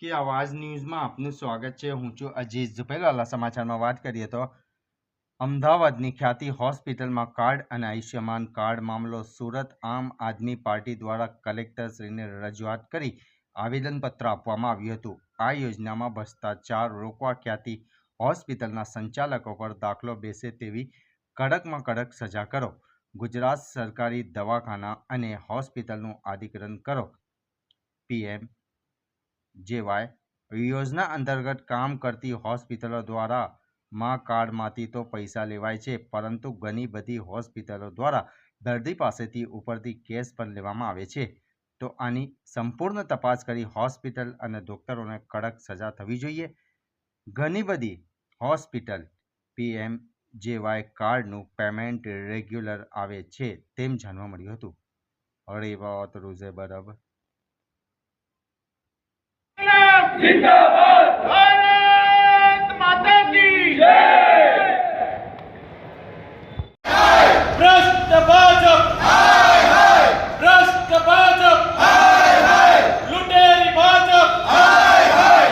की आवाज न्यूज में आपનું સ્વાગત છે। હું છું અજીઝ। પહેલા સમાચારમાં વાત કરીએ તો અમદાવાદની ખ્યાતિ હોસ્પિટલમાં કાર્ડ અને આયુષ્યમાન કાર્ડ મામલો સુરત આમ આદમી પાર્ટી દ્વારા કલેક્ટરશ્રીને રજૂઆત કરી આવેદનપત્ર આપવામાં આવ્યું હતું। આ યોજનામાં ભ્રષ્ટાચાર રોકવા ખ્યાતિ હોસ્પિટલના સંચાલકો પર દાખલો બેસે તેવી કડકમાં કડક સજા કરો। ગુજરાત સરકારી દવાખાના અને હોસ્પિટલનું અધિકરણ કરો। પીએમજેવાય યોજના અંતર્ગત કામ કરતી હોસ્પિટલો દ્વારા માં કાર્ડમાંથી તો પૈસા લેવાય છે, પરંતુ ઘણી બધી હોસ્પિટલો દ્વારા દર્દી પાસેથી ઉપરથી કેશ પણ લેવામાં આવે છે। તો આની સંપૂર્ણ તપાસ કરી હોસ્પિટલ અને ડોક્ટરોને કડક સજા થવી જોઈએ। ઘણી બધી હોસ્પિટલ પીએમજેવાય કાર્ડનું પેમેન્ટ રેગ્યુલર આવે છે તેમ જાણવા મળ્યું હતું। और ये बात रोजे बराबर जिंदाबाद भारत माता की जय। भ्रष्ट भाजप हाय हाय, भ्रष्ट भाजप हाय हाय, लुटेरी भाजप हाय हाय।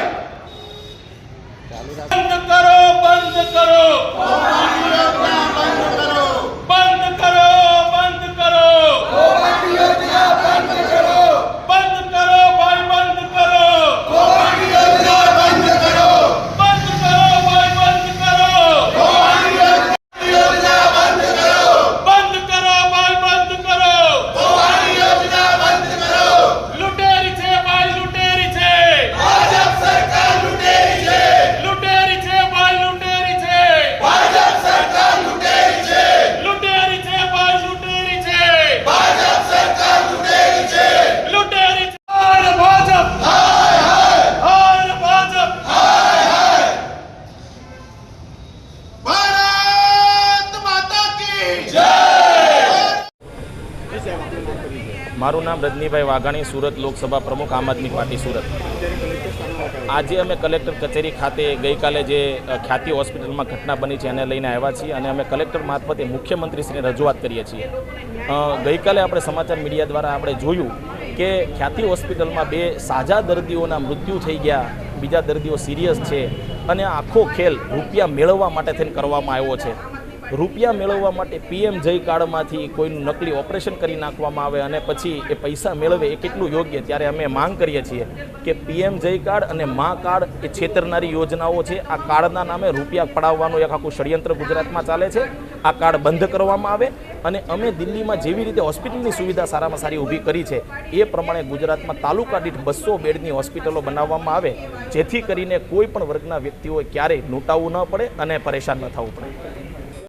बंद करो बंद करो बंद करो बंद करो बंद करो बंद करो भाई बंद करो बंद करो बंद करो भाई बंद करो योजना बंद करो बंद करो भाई बंद करो योजना बंद करो। लुटेरी छे भाई लुटेरी छे भाजप सरकार लुटेरी छे लुटेरी छे भाई लुटेरी छे भाजप सरकार लुटेरी छे लुटेरी छे भाई लुटेरी छे भाजप सरकार लुटेरी छे लुटेरी और भाजप हाय हाय और भाजप हाय हाय। भारत माता की जय। मारू नाम रजनीभाई वाघाणी, सूरत लोकसभा प्रमुख आम आदमी पार्टी सूरत। आज अमे कलेक्टर कचेरी खाते गई काले जे ख्याति होस्पिटल में घटना बनी है एने लईने आव्या छीए अने अमे कलेक्टर मार्फते मुख्यमंत्रीश्रीने रजूआत करीए छीए। गई काले आपणे समाचार मीडिया द्वारा आपणे जोयुं के ख्याति होस्पिटल में 2 साजा दर्दीओना मृत्यु थई गया, बीजा दर्दीओ सीरियस छे अने आखो खेल रूपिया मेळववा माटे थईने करवामां आव्यो छे। रूपिया मेळववा माटे पीएम जय कार्डमांथी कोईनुं नकली ऑपरेशन करी नाखवामां आवे अने पछी ए पैसा मेळवे ए केटલું योग्य। त्यारे अमे मांग करीए छीए के पीएम जय कार्ड अने मां कार्ड ए छेतरनारी योजनाओ छे। आ कार्डना नामे रूपिया पडाववानुं एक आखुं षड्यंत्र गुजरातमां चाले छे। आ कार्ड बंध करवामां आवे अने अमे दिल्हीमां जेवी रीते होस्पिટલની सुविधा सारामां सारी ऊभी करी छे ए प्रमाणे गुजरातमां तालुका दीठ 200 बेडनी होस्पिटलो बनाववामां आवे, जेथी करीने कोईपण वर्गना व्यक्तिओए क्यारेय लूंटावવું न पड़े अने परेशान न थवुं पड़े।